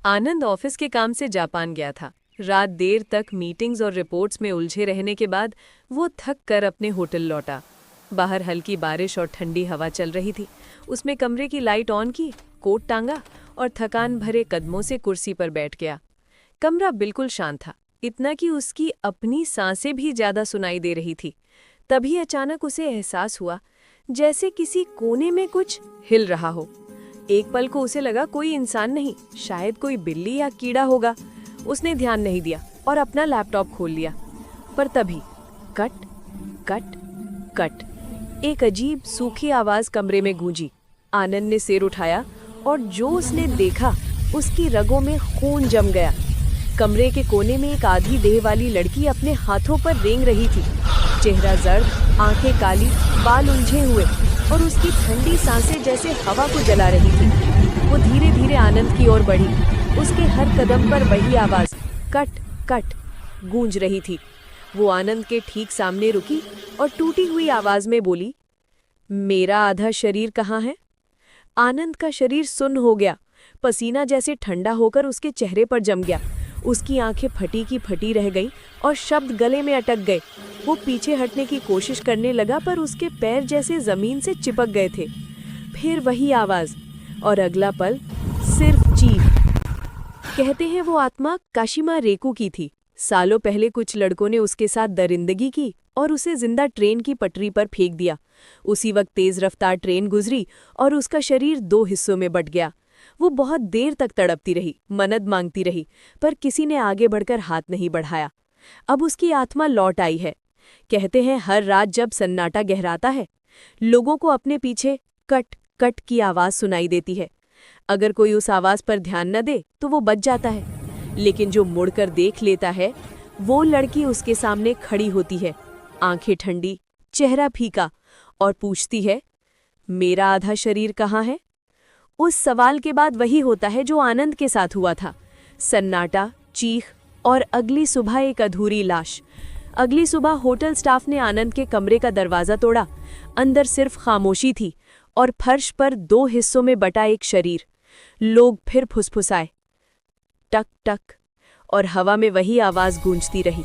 आनंद office के काम से जापान गया था। रात देर तक मीटिंग्स और रिपोर्ट्स में उलझे रहने के बाद वो थक कर अपने होटल लौटा। बाहर हल्की बारिश और ठंडी हवा चल रही थी। उसमें कमरे की लाइट ऑन की, कोट टांगा और थकान भरे कदमों से कुर्सी पर बैठ गया। कमरा बिल्कुल शांत था, इतना कि उसकी अपनी सांसें भी ज्यादा सुनाई दे रही थी। तभी अचानक उसे एहसास हुआ जैसे किसी कोने में कुछ हिल रहा हो। एक पल को उसे लगा कोई इंसान नहीं, शायद कोई बिल्ली या कीड़ा होगा। उसने ध्यान नहीं दिया और अपना लैपटॉप खोल लिया। पर तभी कट कट कट एक अजीब सूखी आवाज कमरे में गूंजी। आनंद ने सिर उठाया और जो उसने देखा उसकी रगों में खून जम गया। कमरे के कोने में एक आधी देह वाली लड़की अपने हाथों पर रेंग रही थी। चेहरा जर्द, आंखें काली, बाल उलझे हुए और उसकी ठंडी सांसें जैसे हवा को जला रही थी। वो धीरे धीरे आनंद की ओर बढ़ी। उसके हर कदम पर वही आवाज कट कट गूंज रही थी। वो आनंद के ठीक सामने रुकी और टूटी हुई आवाज में बोली, मेरा आधा शरीर कहाँ है? आनंद का शरीर सुन्न हो गया। पसीना जैसे ठंडा होकर उसके चेहरे पर जम गया। उसकी आंखें फटी की फटी रह गईं और शब्द गले में अटक गए। वो पीछे हटने की कोशिश करने लगा पर उसके पैर जैसे जमीन से चिपक गए थे। फिर वही आवाज और अगला पल सिर्फ चीख। कहते हैं वो आत्मा काशिमा रेकू की थी। सालों पहले कुछ लड़कों ने उसके साथ दरिंदगी की और उसे जिंदा ट्रेन की पटरी पर फेंक दिया। उसी वक्त तेज रफ्तार ट्रेन गुजरी और उसका शरीर 2 हिस्सों में बट गया। वो बहुत देर तक तड़पती रही, मन्नत मांगती रही, पर किसी ने आगे बढ़कर हाथ नहीं बढ़ाया। अब उसकी आत्मा लौट आई है। कहते हैं हर रात जब सन्नाटा गहराता है, लोगों को अपने पीछे कट कट की आवाज सुनाई देती है। अगर कोई उस आवाज पर ध्यान न दे तो वो बच जाता है, लेकिन जो मुड़कर देख लेता है, वो लड़की उसके सामने खड़ी होती है, आंखें ठंडी, चेहरा फीका, और पूछती है, मेरा आधा शरीर कहाँ है? उस सवाल के बाद वही होता है जो आनंद के साथ हुआ था। सन्नाटा, चीख और अगली सुबह एक अधूरी लाश। अगली सुबह होटल स्टाफ ने आनंद के कमरे का दरवाजा तोड़ा। अंदर सिर्फ खामोशी थी और फर्श पर 2 हिस्सों में बटा एक शरीर। लोग फिर फुसफुसाए, टक टक, और हवा में वही आवाज गूंजती रही।